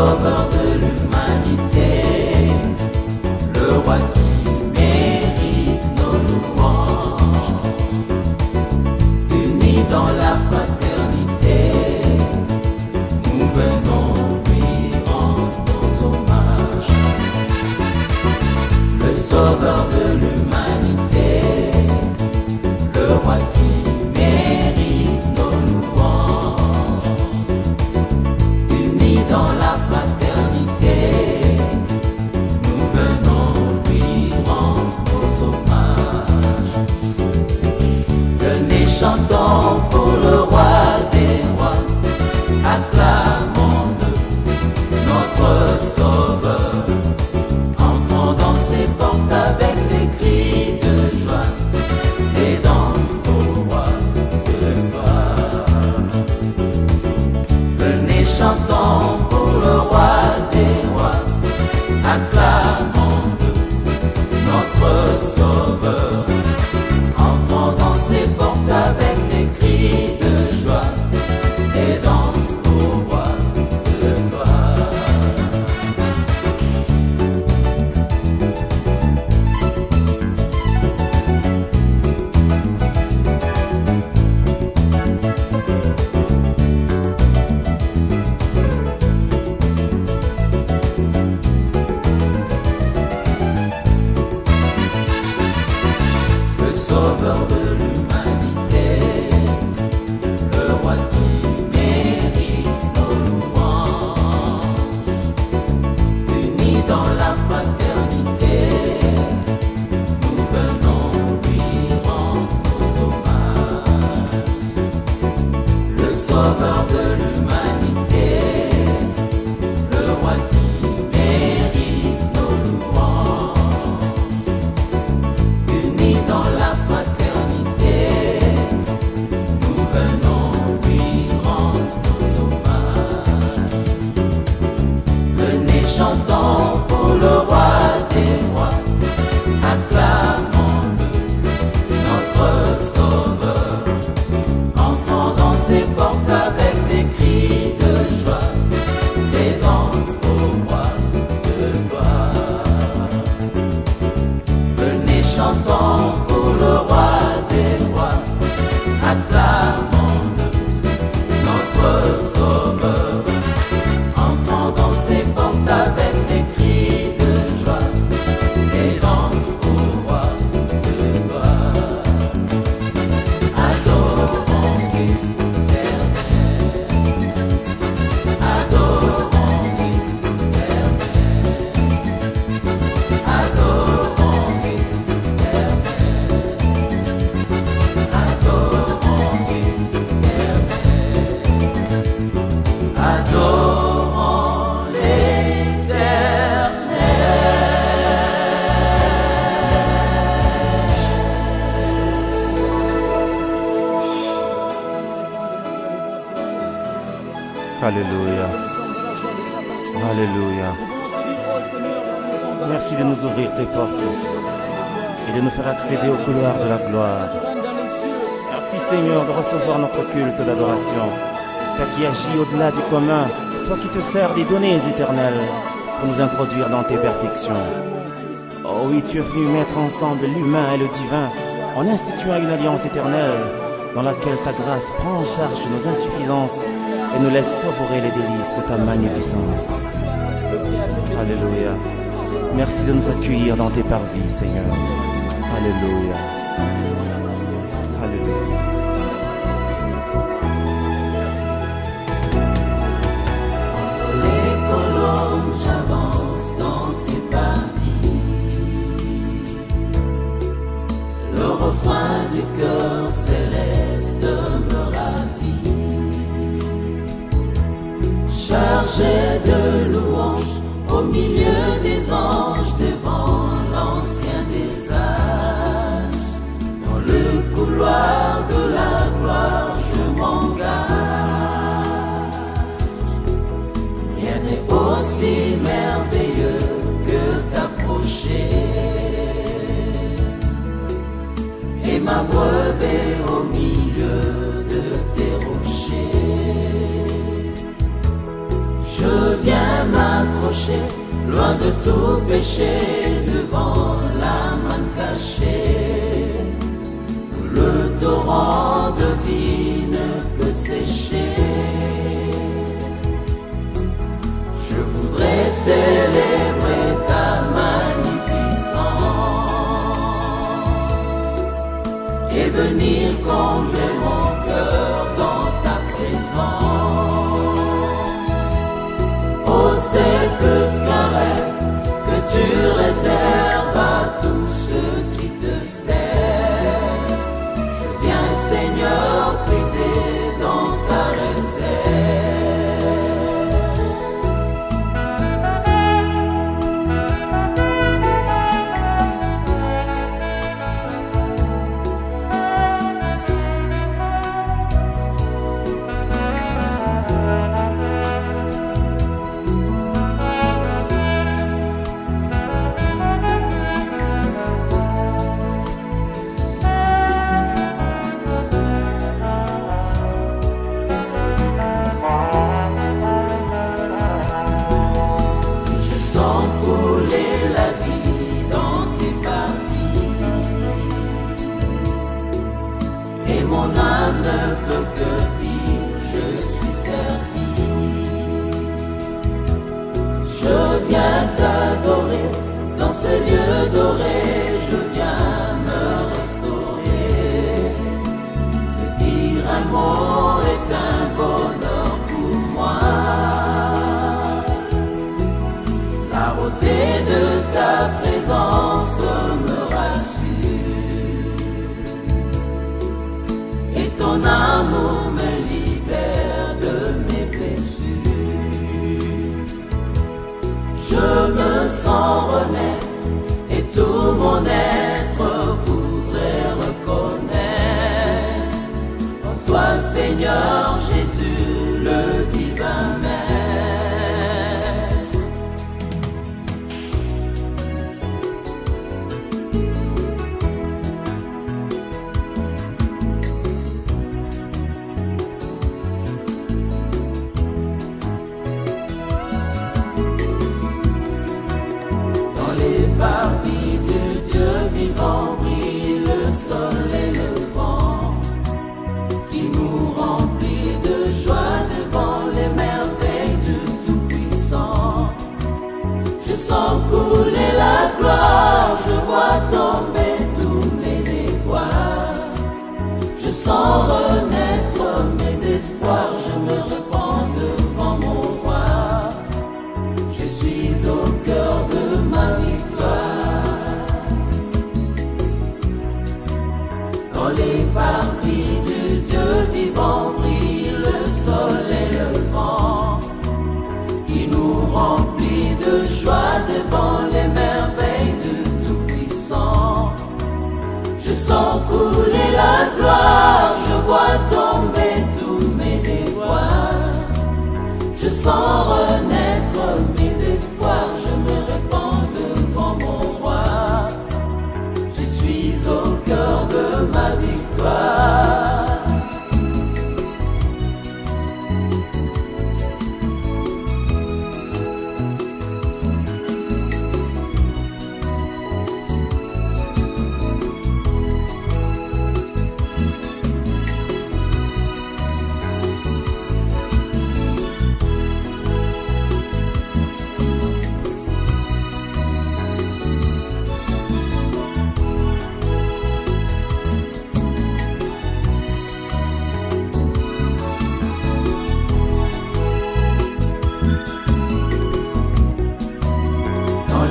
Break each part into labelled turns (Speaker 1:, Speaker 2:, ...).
Speaker 1: sauveur de l'humanité, le roi qui mérite nos louanges. Unis dans la fraternité, nous venons lui rendre nos hommages. Le sauveur de l'humanité, le roi qui mérite nos louanges. Unis dans la fraternité, nous venons lui rendre nos hommages. Venez, chantons pour le roi des rois, acclamons-le, notre sauveur. Entrons dans ses portes avec des cris de joie, et danse au roi de gloire. Venez, chantons pour le roi des rois, acclamons-le, notre sauveur. Entrons dans ses portes avec des cris de joie, et danse au roi de gloire. Le sauveur de l'humanité, le roi qui mérite nos louanges. Unis dans la fraternité, nous venons lui rendre nos hommages. Le sauveur de l'humanité, le roi qui mérite nos louanges. Unis dans la fraternité, nous venons lui rendre nos hommages. Venez, chantons pour le roi des rois, acclamons-le, notre sauveur. Entrons dans ses portes avec des cris de joie, et danse au roi de gloire. Venez, chantons pour le roi des rois, acclamons-le, notre sauveur. Entrons dans ses portes avec des cris de joie, et danse au roi de gloire. Adorons l'Éternel, adorons l'Éternel, adorons l'Éternel, adorons l'Éternel, adorons
Speaker 2: Alléluia. Alléluia. Merci de nous ouvrir tes portes et de nous faire accéder au couloir de la gloire. Merci Seigneur de recevoir notre culte d'adoration. Toi qui agis au-delà du commun, toi qui te sers des données éternelles pour nous introduire dans tes perfections. Oh oui, tu es venu mettre ensemble l'humain et le divin en instituant une alliance éternelle dans laquelle ta grâce prend en charge nos insuffisances et nous laisse savourer les délices de ta magnificence. Alléluia. Merci de nous accueillir dans tes parvis, Seigneur. Alléluia. Alléluia.
Speaker 1: les colonnes, j'avance dans tes parvis. Le refrain du cœur céleste me ravit. Chargé de louanges au milieu des anges, devant l'ancien des âges, dans le couloir de la gloire, je m'engage. Rien n'est aussi merveilleux que t'approcher et m'abreuver au milieu de tes rochers. Je viens m'approcher, loin de tout péché, devant la manne cachée, où le torrent de vie ne peut sécher. Je voudrais célébrer ta magnificence et venir combler mon cœur dans ta présence. Oh, c'est plus qu'un rêve que tu réserves à tous ceux qui te servent. Je viens, Seigneur, puiser dans ta réserve. Ne peut que dire je suis servi. Je viens t'adorer dans ce lieu doré, je viens me restaurer. Te dire un mot est un bonheur pour moi. La rosée de ta présence me rassure. Ton amour me libère de mes blessures. Je me sens renaître et tout mon être voudrait reconnaître en toi, Seigneur Jésus, le divin Maître. Parvis de Dieu vivant brille le soleil levant, qui nous remplit de joie devant les merveilles du Tout-Puissant. Je sens couler la gloire, je vois tomber tous mes déboires. Je sens renaître mes espoirs, je me répands devant mon roi. Je suis au cœur de ma victoire. Dans les parvis du Dieu vivant brille le soleil levant, qui nous remplit de joie devant les merveilles du Tout-Puissant. Je sens couler la gloire, je vois tomber tous mes déboires. Je sens renaître mes espoirs, je me répands devant mon roi. Je suis au cœur de ma victoire.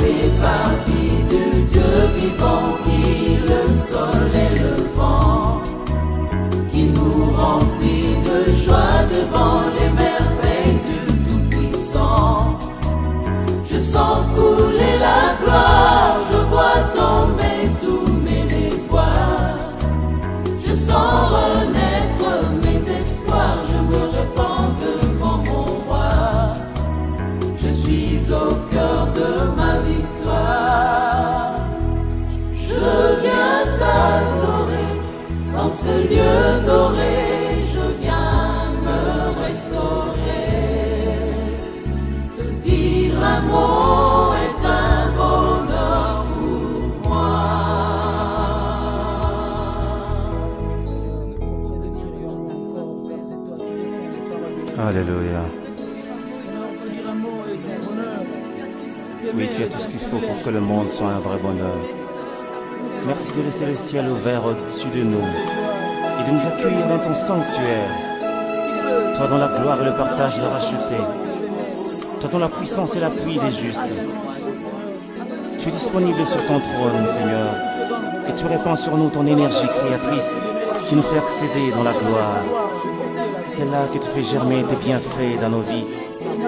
Speaker 1: Les parvis de Dieu vivant brille le soleil levant, qui nous remplit de joie devant les merveilles du Tout-Puissant. Je sens couler la gloire, je vois tomber tous mes déboires. Je sens renaître mes espoirs, je me répands devant mon roi. Je suis au cœur de ma victoire. Je viens t'adorer dans ce lieu doré, je viens me restaurer.
Speaker 2: Oui, tu as tout ce qu'il faut pour que le monde soit un vrai bonheur. Merci de laisser le ciel ouvert au-dessus de nous et de nous accueillir dans ton sanctuaire. Toi dont la gloire et le partage de racheté. Toi dont la puissance et l'appui des justes. Tu es disponible sur ton trône, Seigneur, et tu répands sur nous ton énergie créatrice qui nous fait accéder dans la gloire. C'est là que tu fais germer tes bienfaits dans nos vies.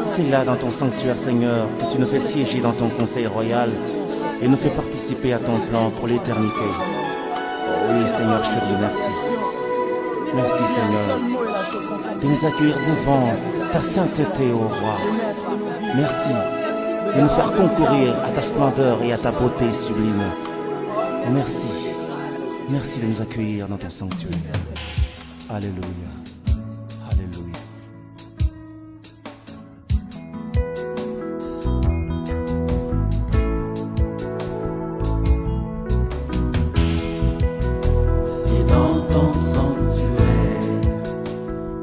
Speaker 2: C'est là dans ton sanctuaire, Seigneur, que tu nous fais siéger dans ton conseil royal et nous fais participer à ton plan pour l'éternité. Oh oui, Seigneur, je te dis merci. Merci, Seigneur, de nous accueillir devant ta sainteté, ô roi. Merci de nous faire concourir à ta splendeur et à ta beauté sublime. Merci. Merci de nous accueillir dans ton sanctuaire. Alléluia. Alléluia.
Speaker 1: Et dans ton sanctuaire,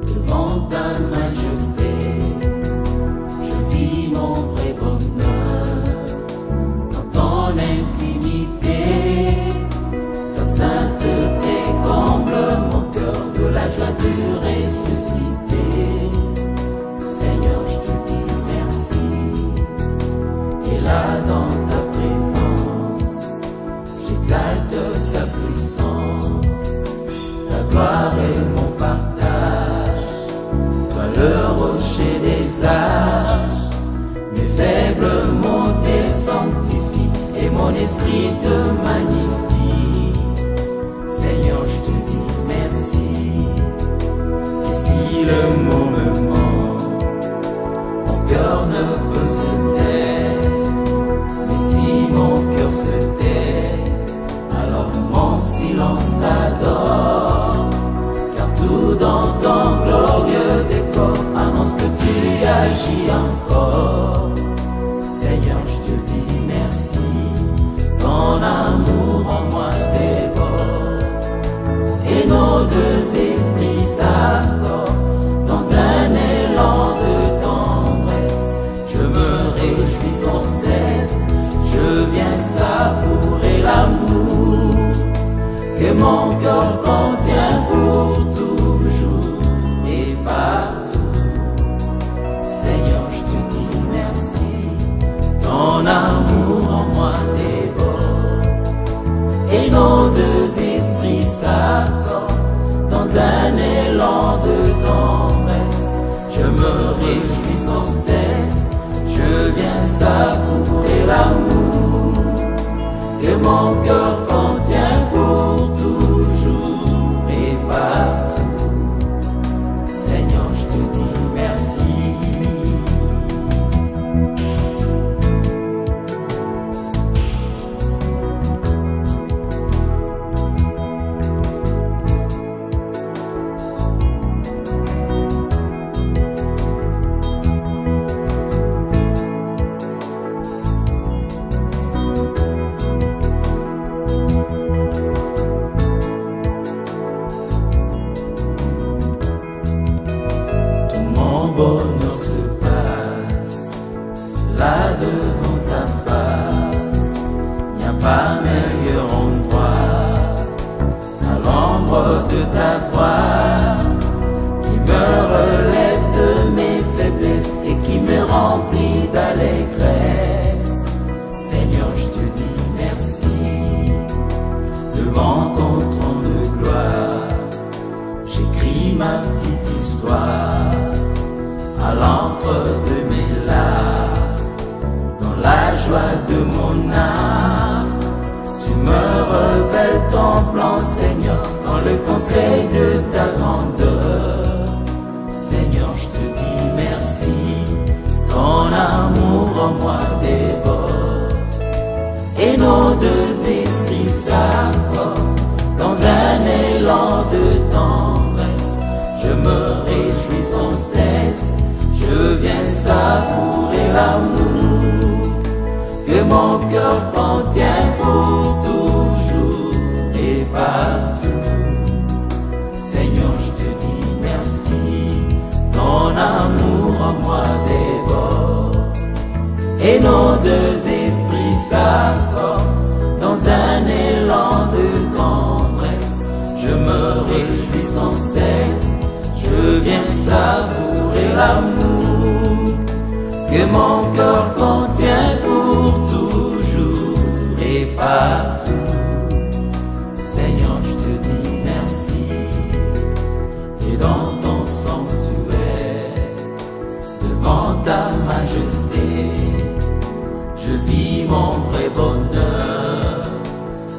Speaker 1: devant ta majesté, je vis mon vrai bonheur dans ton intimité. Ta sainteté comble mon cœur de la joie du ressuscité. Seigneur, je te dis merci. Et là dans ta présence, j'exalte ta puissance. Ta gloire est mon partage. Toi le rocher des âges. Mes faibles mots te sanctifient et mon esprit te magnifie. Seigneur, je te dis merci. Et si le mot me ment, mon cœur ne peut se taire. Mais si mon cœur se tait, alors mon silence t'adore. Car tout dans ton glorieux décor annonce que tu agis encore. Seigneur, je te dis merci. Ton amour en moi déborde. Et nos deux esprits s'accordent dans un élan de tendresse. Je me réjouis sans cesse. Je viens savourer l'amour que mon cœur contient pour toujours et partout. Seigneur, je te dis merci. Ton amour en moi déborde. Et nos deux esprits s'accordent dans un élan de tendresse. Je me réjouis sans cesse. Je viens savourer l'amour que mon cœur contient pour toujours et partout. Seigneur, je te dis merci. Bonheur se passe là devant ta face. Y a pas meilleur endroit à l'ombre de ta droite qui me relève de mes faiblesses et qui me remplit d'allégresse. Seigneur, je te dis merci. Devant ton trône de gloire, j'écris ma petite histoire à l'encre de mes larmes, dans la joie de mon âme. Tu me révèles ton plan, Seigneur, dans le conseil de ta grandeur. Seigneur, je te dis merci. Ton amour en moi déborde. Et nos deux esprits s'accordent dans un élan de tendresse. Je me réjouis sans cesse. Je viens savourer l'amour que mon cœur contient pour toujours et partout. Seigneur, je te dis merci. Ton amour en moi déborde. et nos deux esprits s'accordent dans un élan de tendresse. Je me réjouis sans cesse, je viens savourer l'amour que mon cœur contient pour toujours et partout. Seigneur, je te dis merci, et dans ton sanctuaire, devant ta majesté, je vis mon vrai bonheur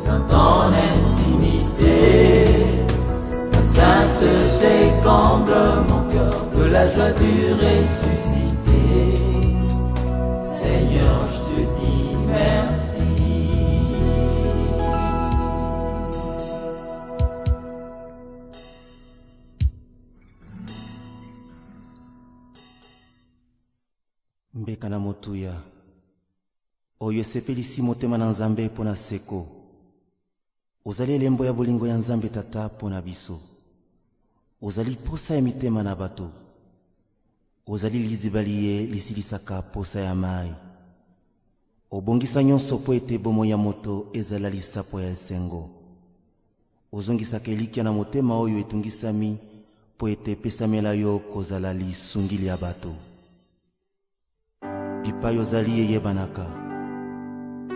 Speaker 1: dans ton intimité. Ta sainteté comble mon cœur de la joie du ressuscité. Seigneur, je te dis merci.
Speaker 2: Mbeka na motuya oyo esepelisi motema na Nzambe mpo na seko. Ozali elembo ya bolingo ya Nzambe Tata mpo na biso. Ozali posa ya mitema na bato. Ozali lizibali ye lisilisaka posa ya mai. Obongisa nyonso po ete bomoi ya moto ezala lisapo ya esengo. Ozongisaka elikya na motema oyo etungisami po ete epesamela yo kozala lisungili ya bato. Bipai ozali eyebanaka,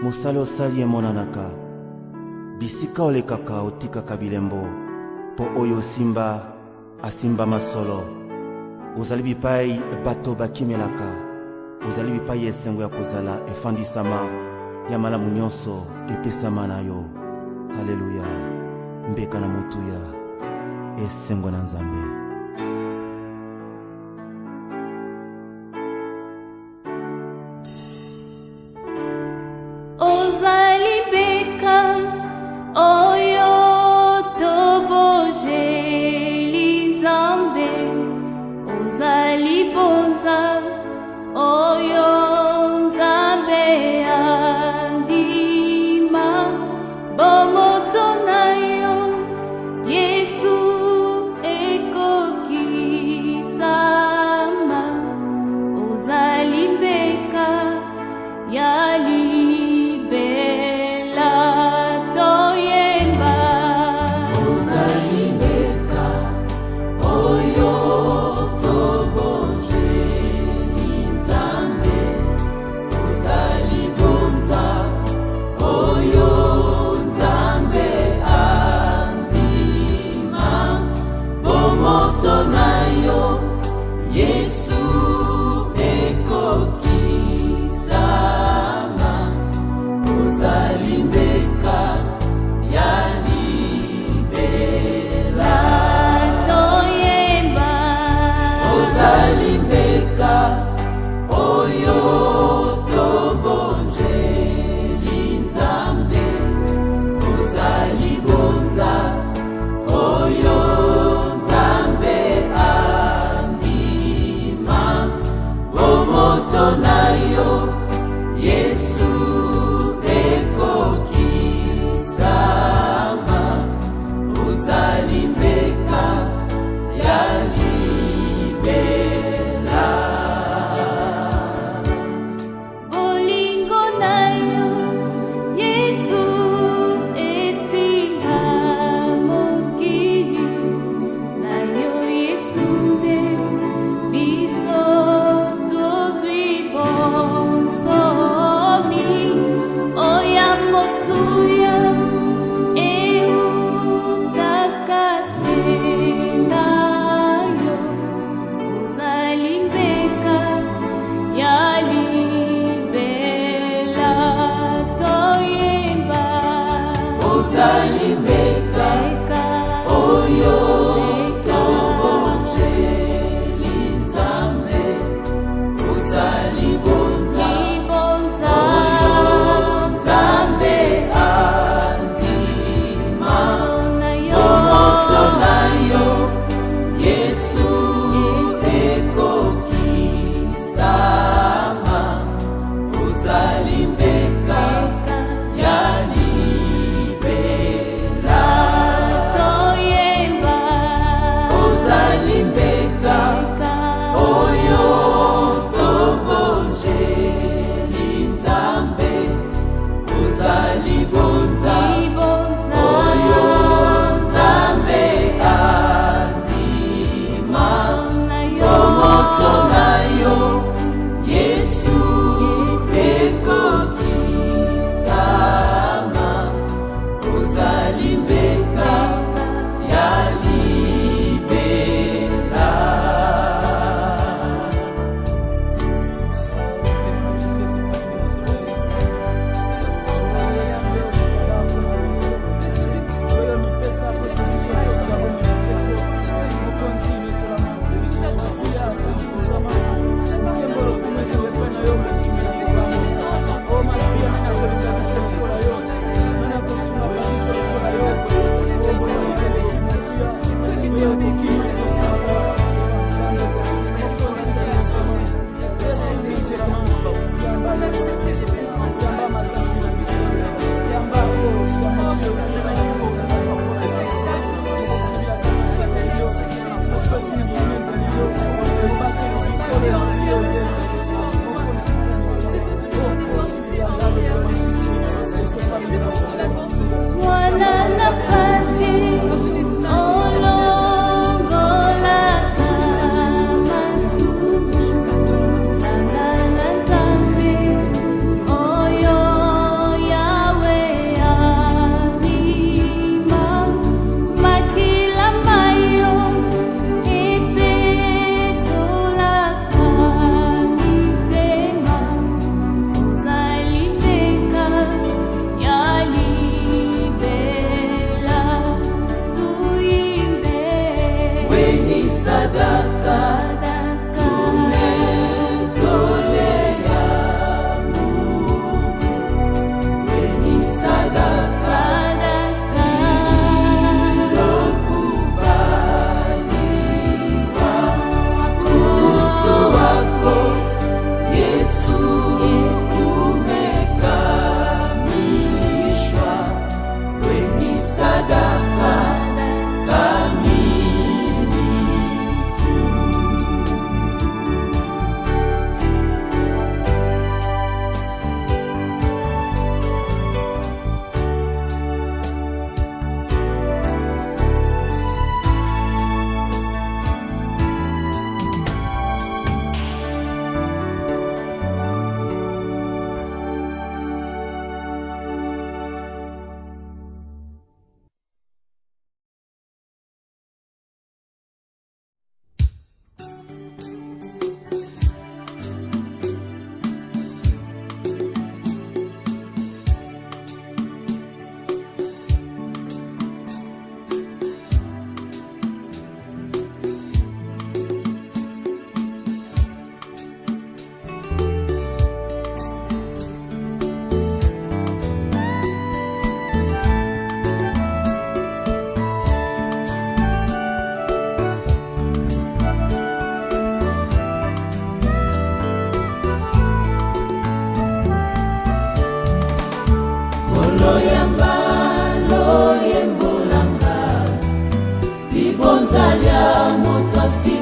Speaker 2: mosala osali emonanaka, bisika olekaka otikaka bilembo, po oyo simba asimba masolo. Ozali bipai bato bakimelaka, ozali bipai esengo ya kozala efandisama ya malamu nyonso epesama na yo. Haleluya, mbeka na motuya, esengo na Nzambe.
Speaker 1: Uzalimbeka, yani bela.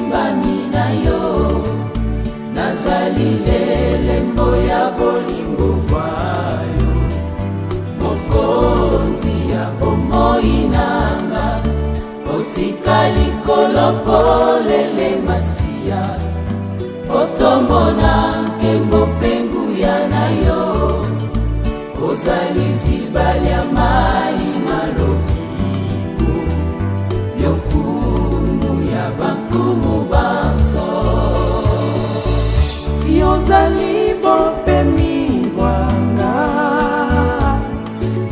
Speaker 1: nasimbami na yo, nazali lelembo ya bolingo bwayo. Mokonzi ya bomoi nanga, otika likolo polele masiya, otomona nkembo penguya na yo, ozali zibali ya mai malobiko, yokumu ya bankumu banso. Yozali bopemi bwanga,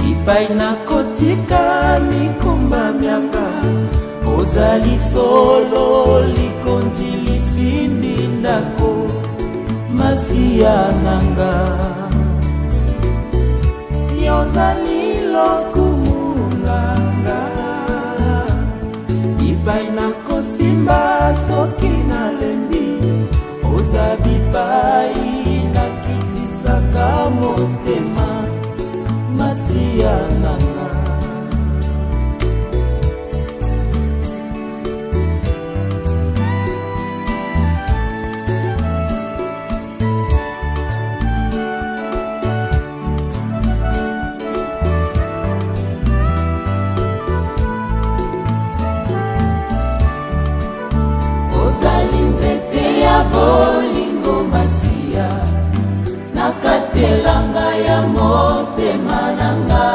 Speaker 1: ipai na kotika mikumba mianga, ozali solo likonzi lisimbi ndako masiya nanga. Yozali lokumulanga, ipai na kosimba soki na lembi, ozabi pai na kitisaka motema masiya nanga. Ozali nzete ya bolingo masiya, nakatelanga ya motema nanga,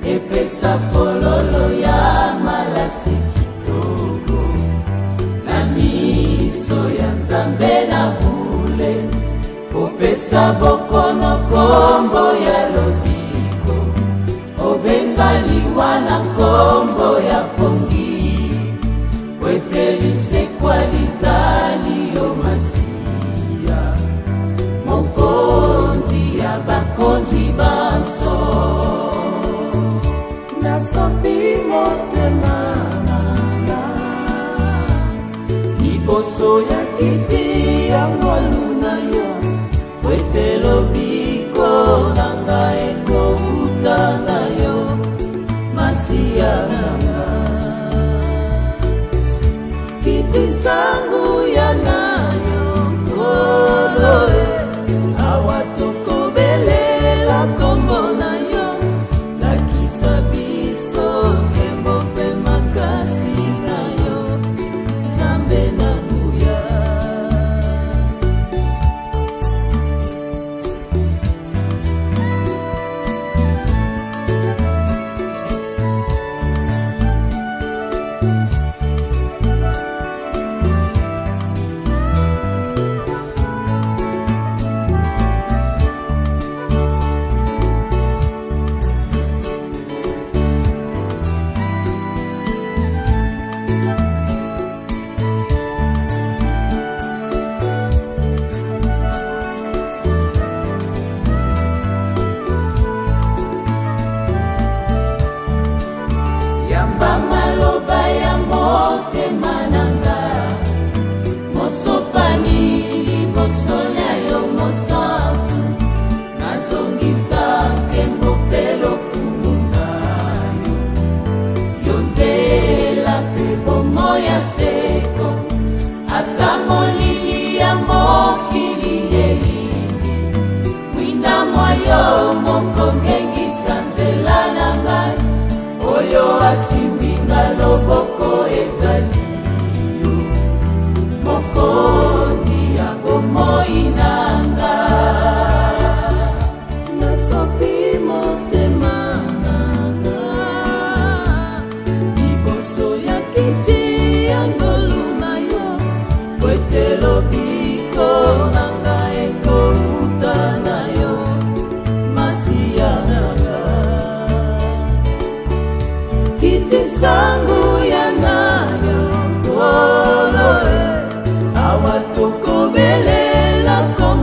Speaker 1: epesa fololo ya malasi kitoko, na miso ya Nzambe na bule, opesa bokono kombo ya lobiko, obengaliwa na kombo ya pongi, wetelisekwa lizali yo masiya, mokonzi ya bakonzi banso. Nasopi motema nanga, liboso ya kiti ya ngolu na yo, wetelobiko nanga ekouta na yo masiya nanga. Kiti sangu ya nayo koloe, awatokobelela kombo na yo, lakisa biso kembo mpe makasi na yo, Nzambe na nguya. Yamba maloba ya motema nanga, mosopani liboso na yo mosantu, nazongisa nkembo mpe lokumu na yo. Yo nzela mpe bomoi ya seko, ata molili ya mokili yeindi, mwina mwa yo moko ngengisa nzela na ngai, oyo asimbinga loboko ezali yo, mokonzi ya bomoi nanga. Nasopi motema nanga, liboso ya kiti ya ngolu na yo, wetelobiko nanga ekouta na yo masiya nanga. Kiti sangu ya nayo koloe, awatokobelela kombo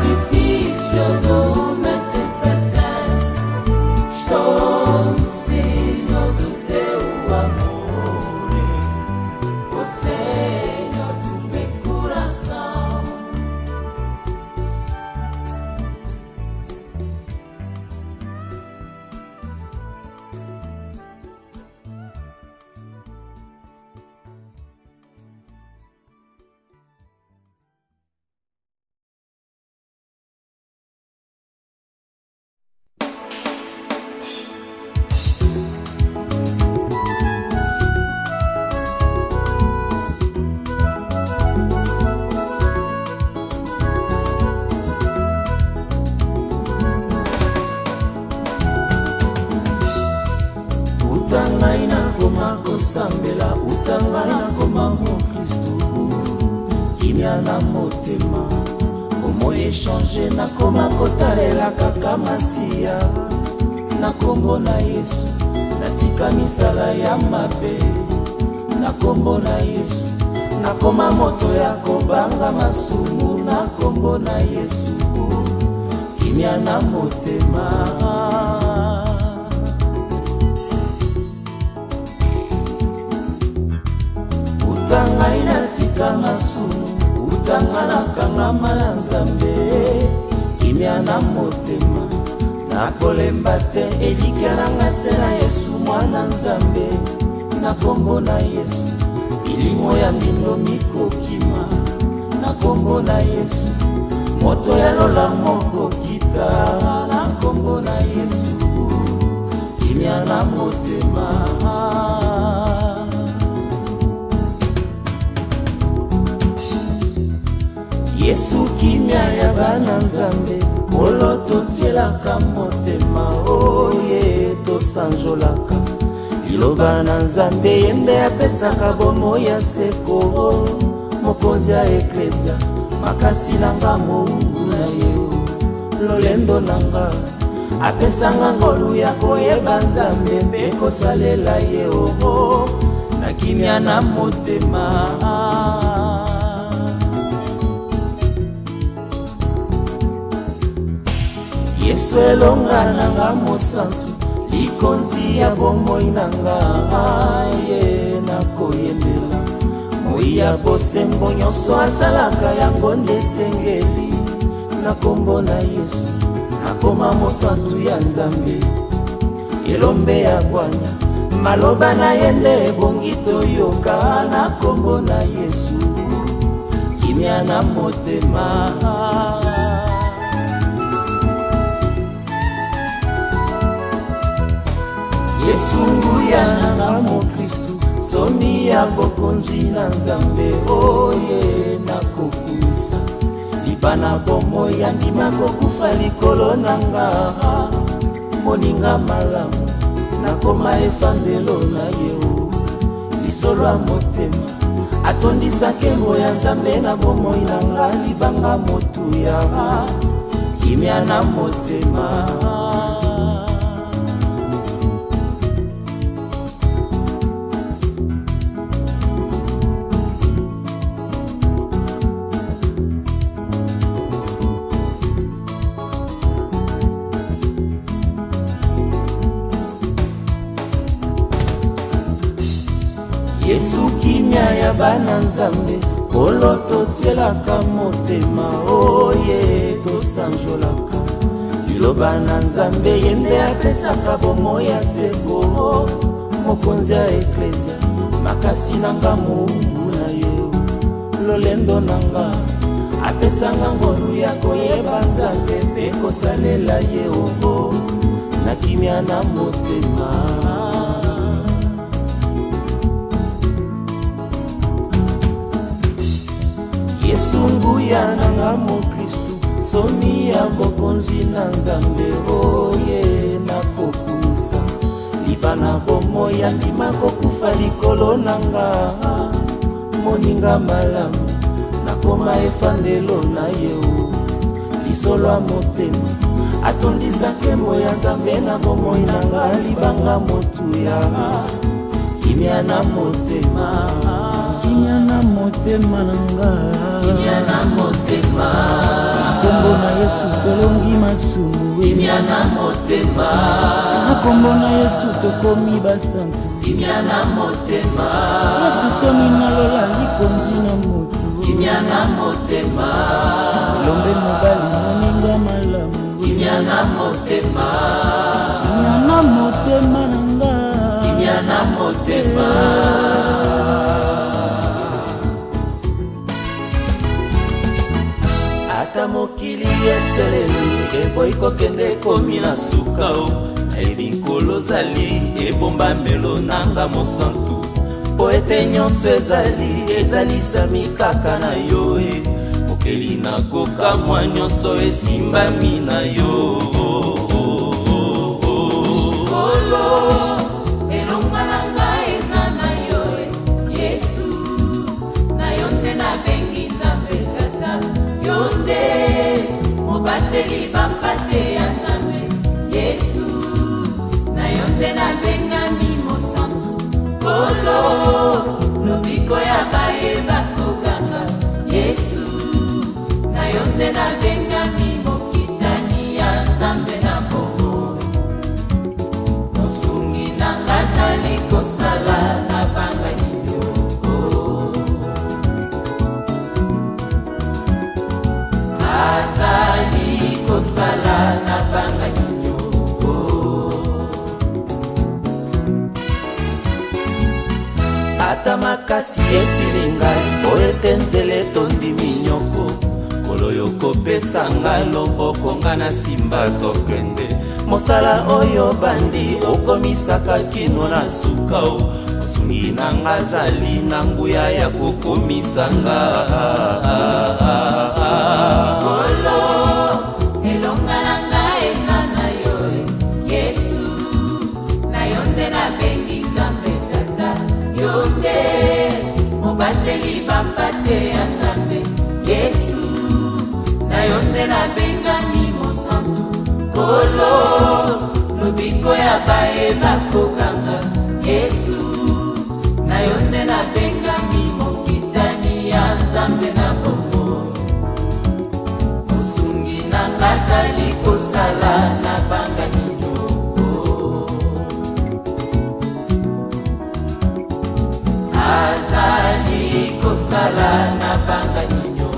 Speaker 1: difícil do me te pertence. Estou no Senhor do teu amor, o Senhor do meu coração.
Speaker 3: Utangai na koma kosambela, utanga na koma mo Kristu. Kimia na motema, komo échanger na koma kotalela kaka masiya. Na kombo na Yesu, natika misala ya mabe. Na kombo na Yesu, na koma moto ya kobanga masumu. Na kombo na Yesu, kimia na motema. Utanga inatika masumu, utanga na kangama na Nzambe. Kimia na motema, na kolemba te elika na ngase na Yesu mwana Nzambe. Na kombo na Yesu, ilimo ya mino mikokima. Na kombo na Yesu, moto ya lola moko kita. Na kombo na Yesu, kimia na motema. Yesu kimia ya bana Nzambe, kolo totielaka motema. Oye tosanjolaka liloba na Nzambe, yembe apesaka bomo ya seko. Mokonzi ya eklesia, makasi nanga Mungu na yo. Lolendo nanga, apesanga ngolu ya koyeba Nzambe, mpe kosalela ye oho. Na kimia na motema. Yesu elonga nanga mosantu, likonzi ya bomoi nanga. Aye na koyembela, moi ya bosembo nyonso asalaka yango nde sengeli. Na kombo na Yesu, nakoma mosantu ya Nzambe. Elombe ya bwanya, maloba na yende ebongi toyoka. Na kombo na Yesu, kimia na motema. Yesu nguya nanga mo Kristu, somi ya bokonzi na Nzambe. Oye na kokumisa, libana bomo ya ndima kokufa likolo nanga. Moninga malamu, nakoma efandelo na yeo. Lisolo ya motema, atondisa kembo ya Nzambe na bomo inanga. Libanga motuya, kimia na motema. Yesu kimia ya bana Nzambe, kolo totielaka motema. Oye tosanjolaka liloba na Nzambe, yembe apesaka bomo ya seko. Mokonzi ya eklesia, makasi nanga Mungu na yo. Lolendo nanga, apesanga ngolu ya koyeba Nzambe, mpe kosalela ye oho. Na kimia na motema. Yesu nguya nanga mo Kristu, somi ya bokonzi na Nzambe. Oye na kokumisa, libana bomo ya ndima kokufa likolo nanga. Moninga malamu, nakoma efandelo na yeo. Lisolo ya motema, atondisa kembo ya Nzambe na bomo inanga. Libanga motuya, kimia na motema. kimia na motema nanga,
Speaker 1: kimia na motema.
Speaker 3: Kombo na Yesu tolongi masumu,
Speaker 1: kimia na motema.
Speaker 3: Na kombo na Yesu tokomi basantu,
Speaker 1: kimia na motema.
Speaker 3: Yesu somi na lola likondi na moto,
Speaker 1: kimia na motema.
Speaker 3: Lombe mobali moninga malamu,
Speaker 1: kimia na motema.
Speaker 3: kimia na motema nanga,
Speaker 1: kimia na motema.
Speaker 3: ata mokili etelemi eboyi kokende komi na suka o, nayebi nkolo ozali ebombamelo nanga mosantu, po ete nyonso ezalisami kaka na yo e, mokeli nakokamwa nyonso esimbami na yo.
Speaker 1: Kolo elonga na ngai eza na yo Yesu, na yo nde nabengi Nzambe Tata, yo nde mobateli bampate ya Nzambe Yesu, na yo nde nabengami mosantu. Kolo lobiko ya bayeba kokanga Yesu, na yo nde nabengami mokitani ya Nzambe na bongo. Mosungi nanga azali kosala na banga nyoko, azali kosala na banga nyoko.
Speaker 3: Ata makasi esili ngai, po ete nzela etondi minyoko, kolo yokopesa ngai loboko nga na simba tokende. Mosala oyo bandi okomisaka kino na suka o, mosungi nanga azali na nguya ya kokomisa nga.
Speaker 1: Kolo elonga na ngai eza na yo Yesu, na yo nde nabengi Nzambe Tata, yo nde mobateli bampate ya Nzambe Yesu, na yo nde nabengami mosantu. Kolo lobiko ya bayeba kokanga Yesu, na yo nde nabengami mokitani ya Nzambe na bongo. Mosungi nanga azali kosala na banga nyoko, azali kosala na banga nyoko.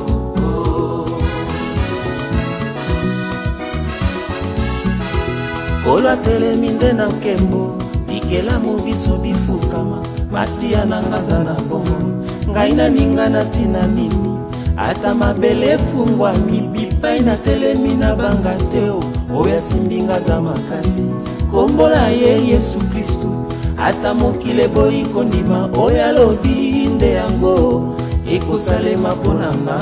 Speaker 3: Kolo atelemi nde na nkembo, bikelamu biso bifukama, masiya nanga aza na bongo, ngai naninga na ntina nini? Ata mabele efungwami, bipai natelemi na banga te o, oyo asimbi nga aza makasi, kombo na ye Yesu Kristu. Ata mokili eboyi kondima, oyo alobi nde yango ekosalema mpo na nga.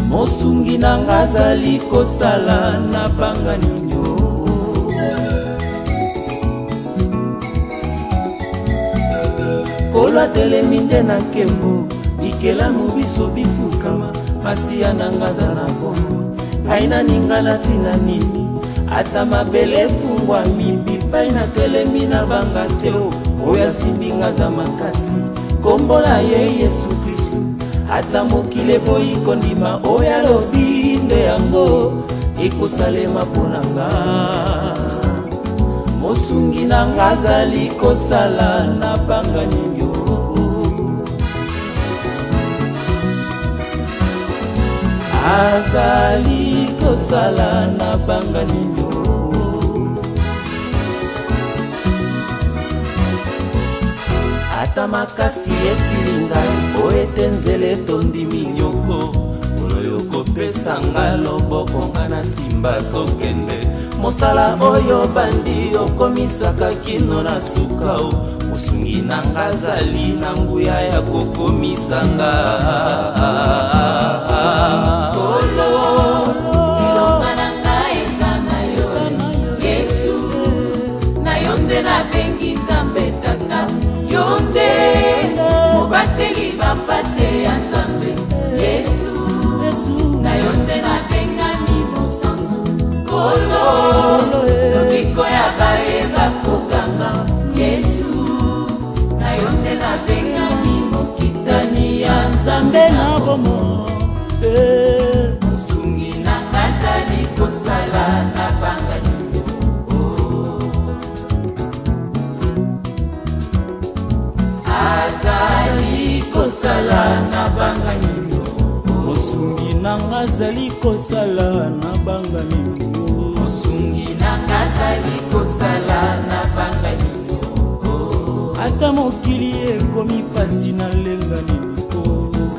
Speaker 3: Mosungi nanga azali kosala na banga nini? Kolo atelemi nde na nkembo, bikelamu biso bifukama, masiya nanga aza na bongo, ngai naninga na ntina nini? Ata mabele efungwami, bipai natelemi na banga te o, oyo asimbi nga aza makasi, kombo na ye Yesu Kristu. Ata mokili eboyi kondima, oyo alobi nde yango ekosalema mpo na nga. Mosungi nanga azali kosala na banga nini? Azali kosala na banga nini? Ata makasi esili ngai, po ete nzela etondi minyoko, kolo yokopesa ngai loboko nga na simba tokende. Mosala oyo bandi okomisaka kino na suka o, mosungi nanga azali na nguya ya kokomisa nga.
Speaker 1: Kolo elonga na ngai eza na yo Yesu, na yo nde nabengi Nzambe Tata, yo nde mobateli bampate ya Nzambe Yesu, na yo nde nabengami mosantu. Kolo lobiko ya bayeba kokanga Yesu, na yo nde nabengami
Speaker 3: kosala na banga nini?
Speaker 4: Mosungi nanga azali kosala na banga nini?
Speaker 3: Mosungi nanga azali kosala na banga nini?
Speaker 4: Ata mokili ekomi pasi na lenga nini?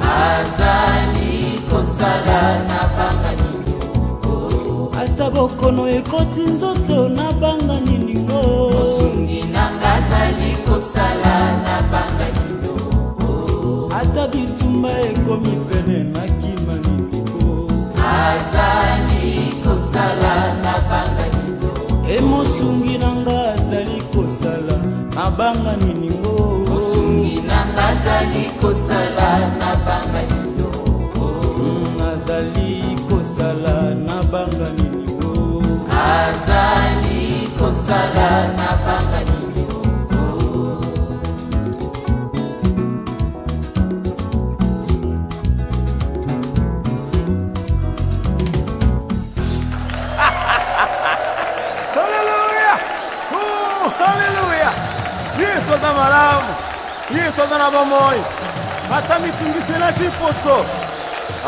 Speaker 3: Azali kosala na banga nini?
Speaker 4: Ata bokono ekoti nzoto na banga nini?
Speaker 3: Mosungi nanga azali kosala na banga nini?
Speaker 4: Ata bitumba ekomi pene na kima nini?
Speaker 3: Azali kosala na banga nini?
Speaker 4: Mosungi nanga azali kosala na banga nini?
Speaker 3: Mosungi nanga azali kosala na banga nini?
Speaker 4: Azali kosala na banga nini?
Speaker 3: Azali kosala na banga nini?
Speaker 2: Yesu aza malamu, Yesu aza na bomoi. Ata mitungisi elati poso,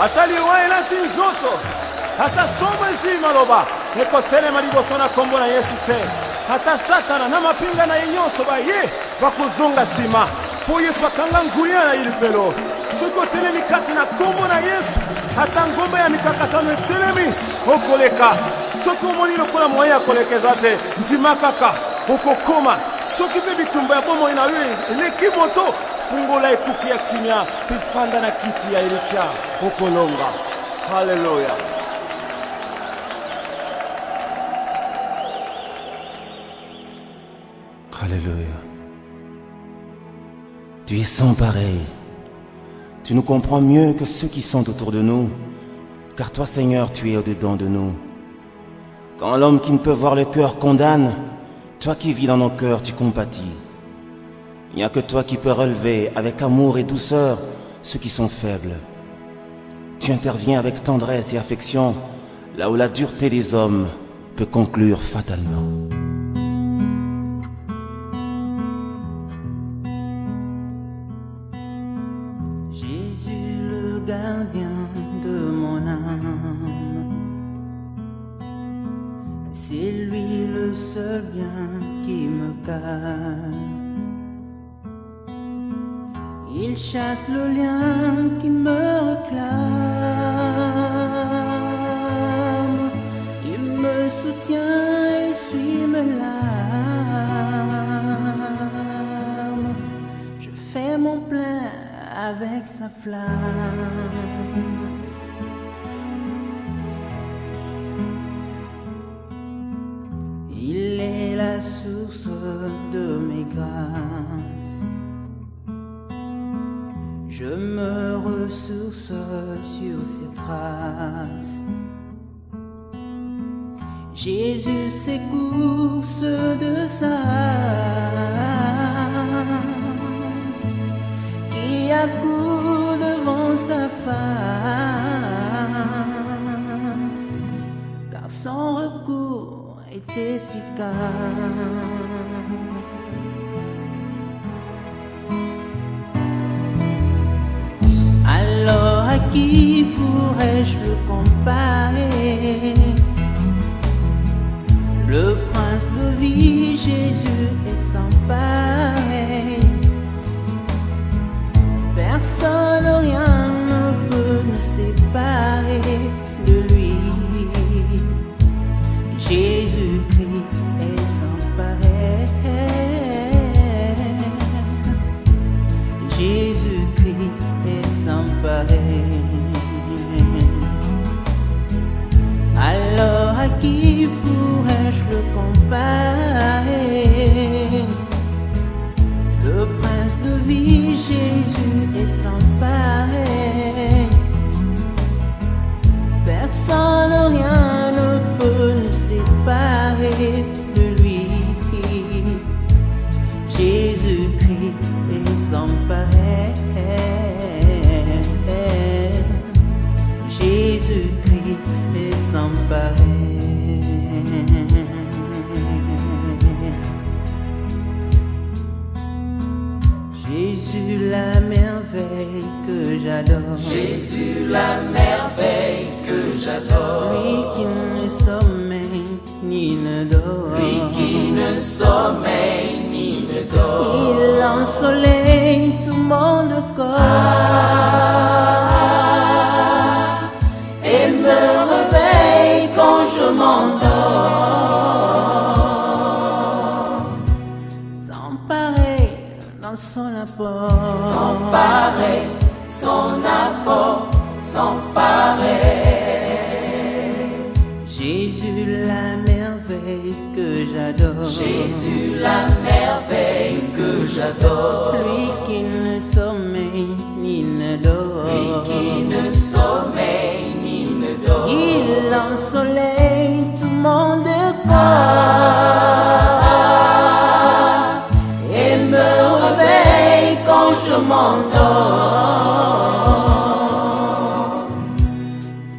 Speaker 2: ata liwa elati nzoto, ata somo ezwi maloba ekotelema liboso na kombo na Yesu te. Ata Satana na mapinga na ye nyonso baye bakozonga nsima mpo Yesu akanga nguya na ilifelo. Soki otelemi kati na kombo na Yesu, ata ngomba ya mikakatano etelemi okoleka. Soki omoni lokola moye ya kolekeza te, ndima kaka okokoma. Soki mpe bitumba ya bomoi na yo eleki moto, fungola ekuki ya kimia mpe fanda na kiti ya elikia okolonga. Haleluya. Alléluia. Tu es sans pareil. Tu nous comprends mieux que ceux qui sont autour de nous, car toi, Seigneur, tu es au-dedans de nous. Quand l'homme qui ne peut voir le cœur condamne, toi qui vis dans nos cœurs, tu compatis. Il n'y a que toi qui peux relever avec amour et douceur ceux qui sont faibles. Tu interviens avec tendresse et affection là où la dureté des hommes peut conclure fatalement.
Speaker 3: Jésus le gardien de mon âme, c'est lui le seul bien qui me calme. Il chasse le lien qui me réclame, il me soutient et suit mes larmes. Je fais mon plein avec sa flamme. Il est la source de mes grâces. Je me ressource sur ses traces. Jésus s'écourse de sa race, qui accourt devant sa face, car son recours est efficace. Alors à qui pourrais-je le comparer? Le prince de vie, Jésus est sans pareil. Personne, rien ne peut nous séparer de lui. Jésus-Christ est sans pareil. Jésus-Christ est sans pareil.
Speaker 5: j'adore.
Speaker 1: Jésus, la merveille que j'adore.
Speaker 5: Lui qui ne sommeille ni ne dort.
Speaker 1: Lui qui ne sommeille ni ne dort.
Speaker 5: Il ensoleille tout mon corps
Speaker 1: et me réveille quand je m'endors.
Speaker 5: Sans pareil dans son apport.
Speaker 1: Sans pareil, son apport, sans pareil.
Speaker 5: Jésus, la merveille que j'adore.
Speaker 1: Jésus, la merveille que j'adore.
Speaker 5: Lui qui ne sommeille ni ne dort.
Speaker 1: Lui qui ne sommeille ni ne dort.
Speaker 5: Il ensoleille tout mon corps
Speaker 1: et me réveille quand je m'endors.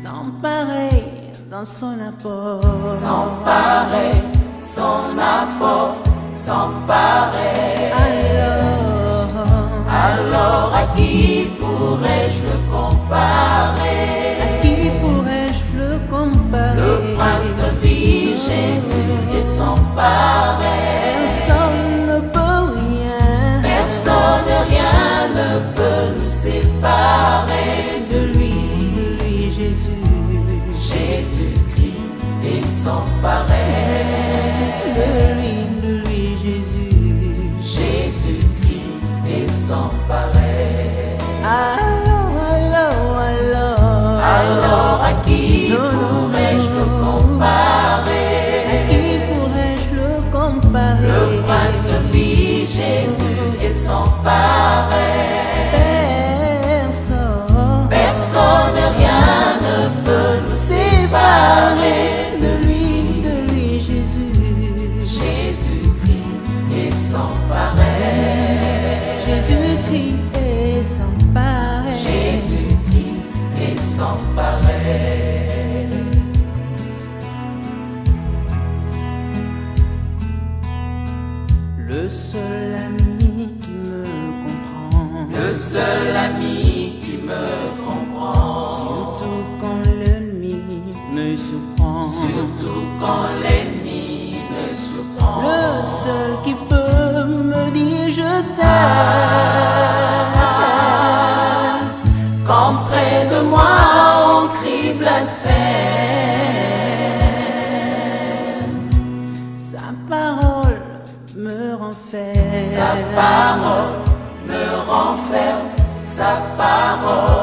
Speaker 5: sans pareil dans son apport.
Speaker 1: Sans pareil, son apport, sans pareil. Alors à qui pourrais-je le comparer?
Speaker 5: À qui pourrais-je le comparer?
Speaker 1: Le prince de vie, Jésus est sans pareil.
Speaker 5: Personne ne peut rien.
Speaker 1: Personne, rien ne peut nous séparer de lui.
Speaker 5: Jésus.
Speaker 1: Jésus-Christ est sans pareil.
Speaker 5: De lui, Jésus.
Speaker 1: Jésus-Christ est sans pareil. Alors à qui pourrais-je le comparer?
Speaker 5: À qui pourrais-je le comparer?
Speaker 1: Le prince de vie, Jésus est sans pareil. Personne, rien ne peut nous séparer de lui,
Speaker 5: Jésus.
Speaker 1: Jésus-Christ est sans pareil.
Speaker 5: Jésus-Christ est sans pareil.
Speaker 1: Jésus-Christ est sans pareil.
Speaker 5: Le seul ami qui me comprend.
Speaker 1: Le seul ami qui me comprend.
Speaker 5: Surtout quand l'ennemi me surprend.
Speaker 1: Surtout quand l'ennemi me surprend.
Speaker 5: Le seul qui peut me dire je t'aime.
Speaker 1: Quand près de moi on crie blasphème.
Speaker 5: Sa parole me renferme.
Speaker 1: Sa parole me renferme. Sa parole.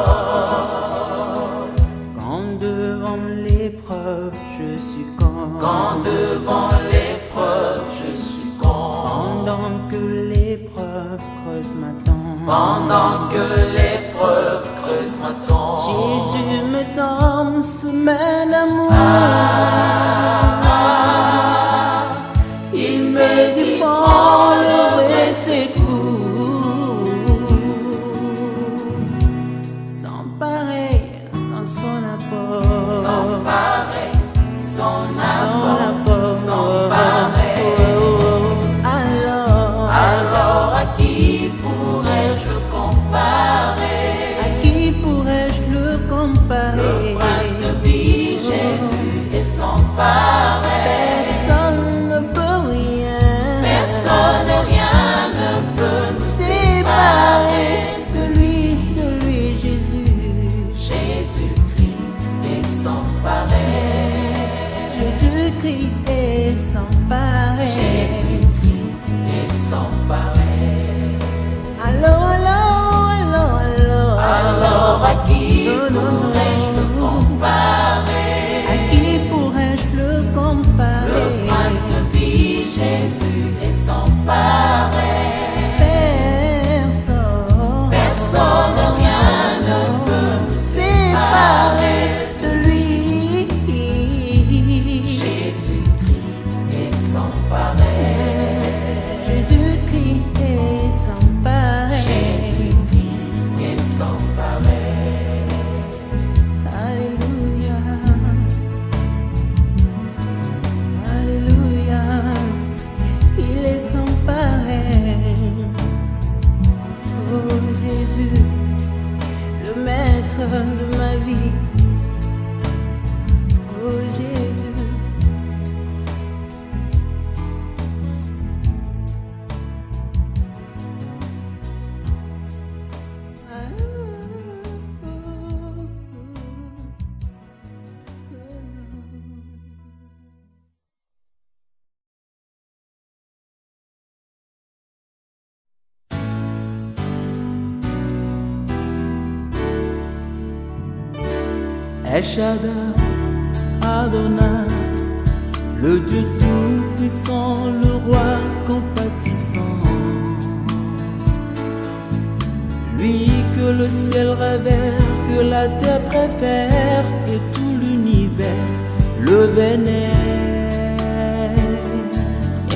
Speaker 5: Quand devant l'épreuve je succombe.
Speaker 1: Quand devant l'épreuve je succombe.
Speaker 5: Pendant que l'épreuve creuse ma tombe.
Speaker 1: Pendant que l'épreuve creuse ma tombe.
Speaker 5: Jésus me tend ce main d'amour.
Speaker 1: Il me dit prends le vrai secours.
Speaker 5: Sans pareil dans son apport.
Speaker 1: Sans pareil, son apport, sans pareil. Alors à qui pourrais-je le comparer?
Speaker 5: À qui pourrais-je le comparer?
Speaker 1: Le prince de vie, Jésus est sans pareil.
Speaker 5: Personne ne peut rien.
Speaker 1: Personne, rien ne peut nous séparer
Speaker 5: de lui, Jésus.
Speaker 1: Jésus-Christ est sans pareil.
Speaker 5: Jésus-Christ est sans pareil.
Speaker 1: Jésus-Christ est sans pareil. Alors à qui pourrais-je le comparer?
Speaker 5: À qui pourrais-je le comparer?
Speaker 1: Le prince de vie, Jésus est sans pareil.
Speaker 4: El Shaddai, Adonai, le Dieu tout-puissant, le roi compatissant. Lui que le ciel révère, que la terre préfère, et tout l'univers le vénère.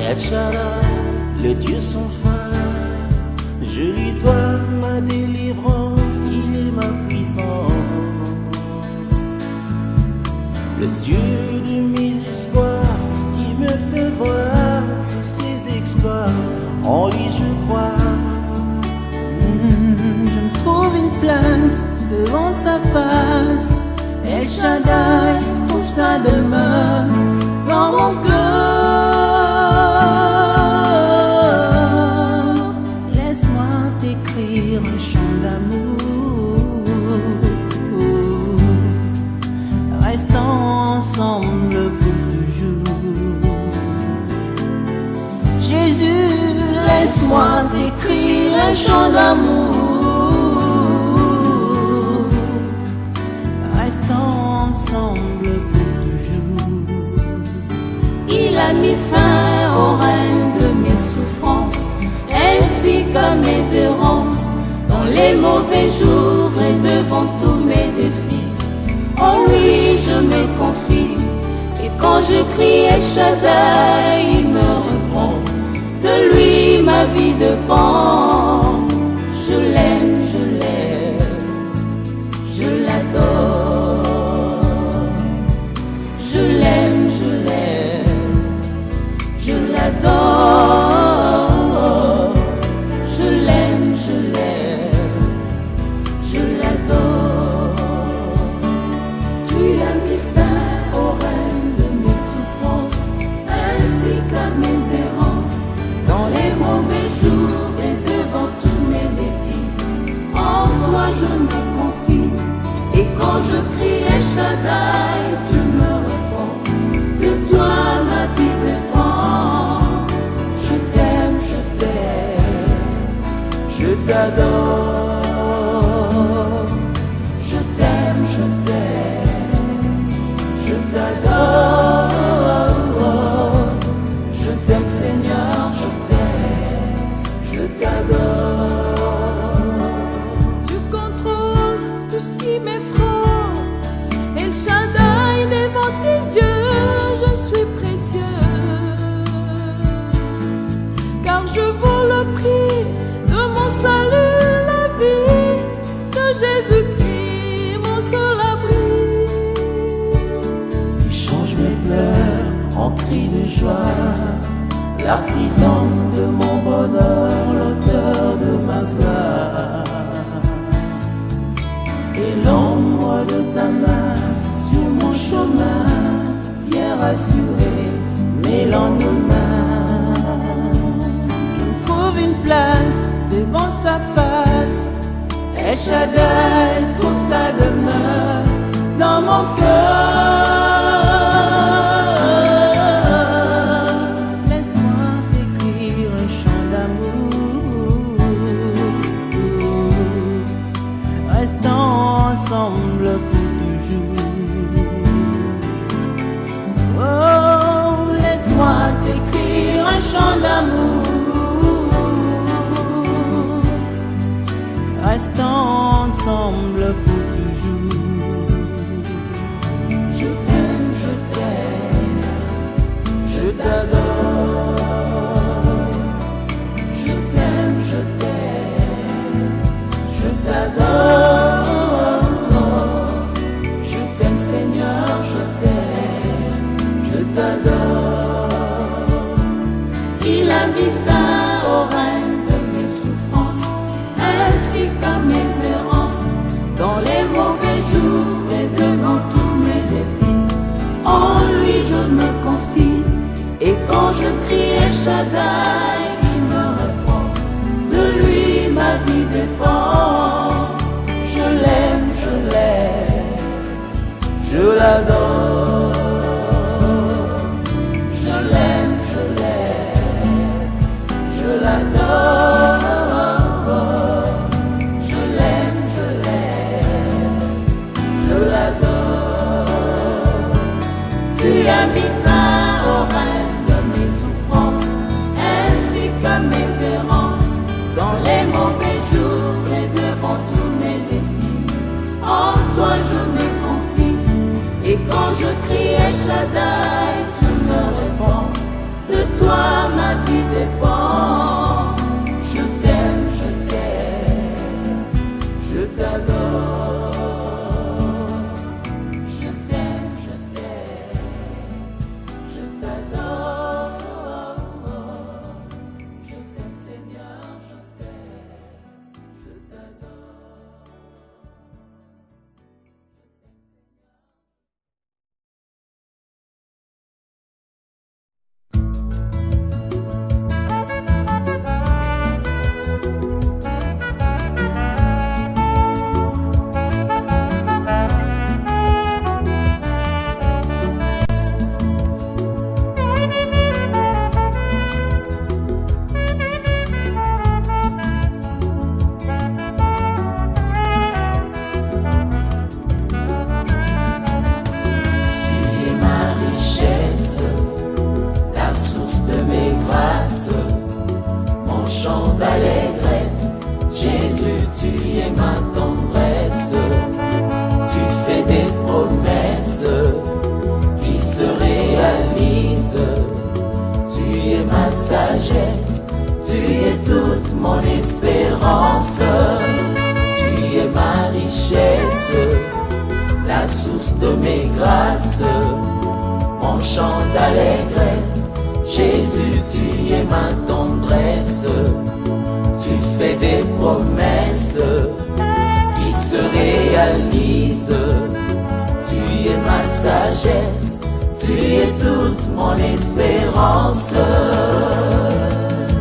Speaker 3: El Shaddai, le Dieu sans fin, je lui dois ma délivrance, il est ma puissance. Le Dieu de mes espoirs, qui me fait voir tous ses exploits, en lui je crois.
Speaker 5: Je me trouve une place devant sa face. El Shaddai trouve sa demeure dans mon cœur. Laisse-moi t'écrire un chant d'amour. Restons ensemble pour toujours. Jésus, laisse-moi t'écrire un chant d'amour. Restons ensemble pour toujours.
Speaker 1: Il a mis fin au règne de mes souffrances, ainsi qu'à mes errances, dans les mauvais jours et devant tous mes défis. En lui je me confie, et quand je crie El Shaddai, il me répond. De lui ma vie dépend. Je l'aime, je l'aime, je l'adore. Je l'aime, je l'aime, je l'adore. Je l'aime, je l'aime, je l'adore. Tu as mis fin au règne de mes souffrances, ainsi qu'à mes errances, dans les mauvais jours et devant tous mes défis. En toi je me confie, et quand je crie El Shaddai, tu me réponds. De toi ma vie dépend. Je t'aime, je t'adore. Je t'aime, je t'adore. Je t'aime Seigneur, je t'adore.
Speaker 5: Tu contrôles tout ce qui m'effraie. El Shaddai, devant tes yeux, je suis précieux. Car je vaux le prix de mon salut, la vie de Jésus-Christ, mon seul abri.
Speaker 3: Tu changes mes pleurs en cris de joie, l'artisan de mon bonheur, l'auteur de ma gloire. Et l'ombre de ta main sur mon chemin vient rassurer mes lendemains.
Speaker 5: Je me trouve une place devant sa face. El Shaddai trouve sa demeure dans mon cœur. Laisse-moi t'écrire un chant d'amour. Restons ensemble pour toujours. Oh, laisse-moi t'écrire un chant d'amour. Restons ensemble pour toujours.
Speaker 1: Je t'aime, je t'adore. Je t'aime, je t'adore. Je t'aime Seigneur, je t'adore. Il a mis fin au règne de mes souffrances, ainsi qu'à mes errances, dans les mauvais jours et devant tous mes défis. En lui je me confie, et quand je crie El Shaddai, il me répond. De lui ma vie dépend. Je l'aime, je l'adore. Je l'aime, je l'adore. Je l'aime, je l'adore. comme mes errances, dans les mauvais jours et devant tous mes défis. En toi je me confie, et quand je crie El Shaddai, tu me réponds. De toi ma vie dépend. Je t'aime, je t'adore. Je t'aime, je t'adore. Je t'aime Seigneur, je t'adore. Jésus, tu es ma tendresse, tu fais des promesses qui se réalisent, tu es ma sagesse, tu es toute mon espérance, tu es ma richesse, la source de mes grâces, mon chant d'allégresse. Jésus, tu es ma tendresse, tu fais des promesses qui se réalisent, tu es ma sagesse, tu es toute mon espérance.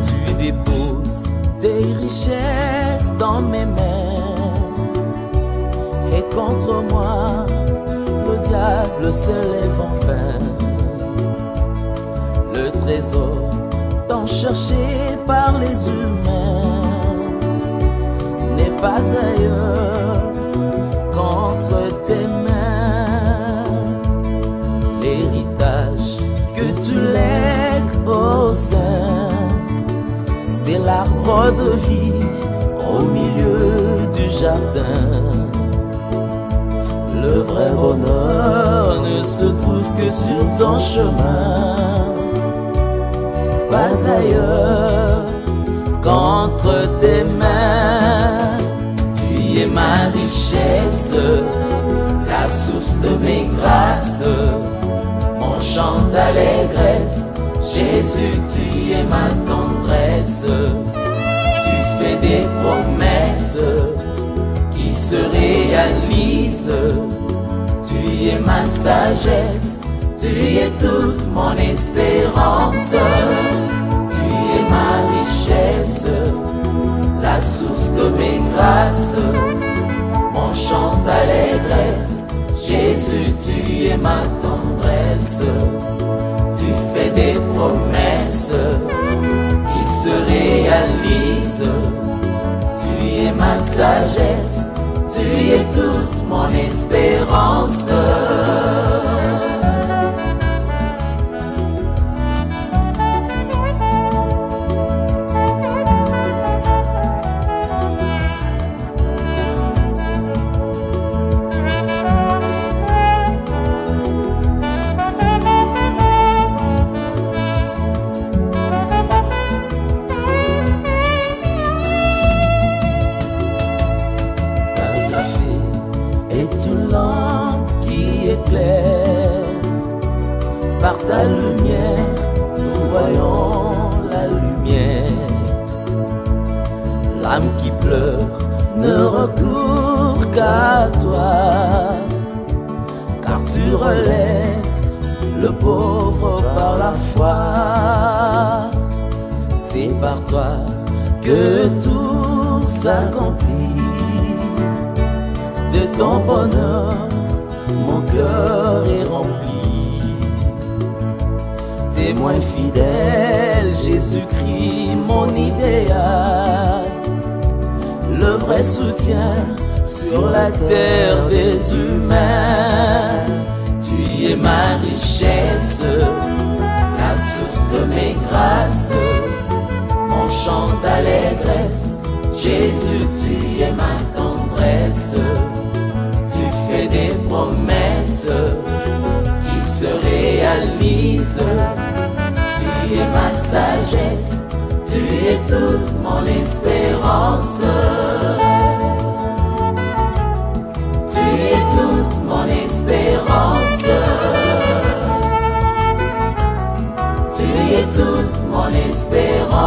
Speaker 3: Tu déposes tes richesses dans mes mains, et contre moi le diable se lève en vain. Le trésor tant cherché par les humains n'est pas ailleurs qu'entre tes mains. L'héritage que tu lègues aux saints, c'est l'arbre de vie au milieu du jardin. Le vrai bonheur ne se trouve que sur ton chemin, pas ailleurs qu'entre tes mains. Tu es ma richesse, la source de mes grâces, mon chant d'allégresse. Jésus, tu es ma tendresse, tu fais des promesses qui se réalisent, tu es ma sagesse, tu es toute mon espérance, tu es ma richesse, la source de mes grâces, mon chant d'allégresse. Jésus, tu es ma tendresse, tu fais des promesses qui se réalisent, tu es ma sagesse, tu es toute mon espérance. Par ta lumière, nous voyons la lumière. L'âme qui pleure ne recourt qu'à toi, car tu relèves le pauvre par la foi. C'est par toi que tout s'accomplit. De ton bonheur, mon cœur est rempli. Témoin fidèle, Jésus-Christ, mon idéal, le vrai soutien sur la terre des humains. Tu es ma richesse, la source de mes grâces,
Speaker 1: chant d'allégresse. Jésus, tu es ma tendresse. Tu fais des promesses qui se réalisent. Tu es ma sagesse, tu es toute mon espérance. Tu es toute mon espérance. Tu es toute mon espérance.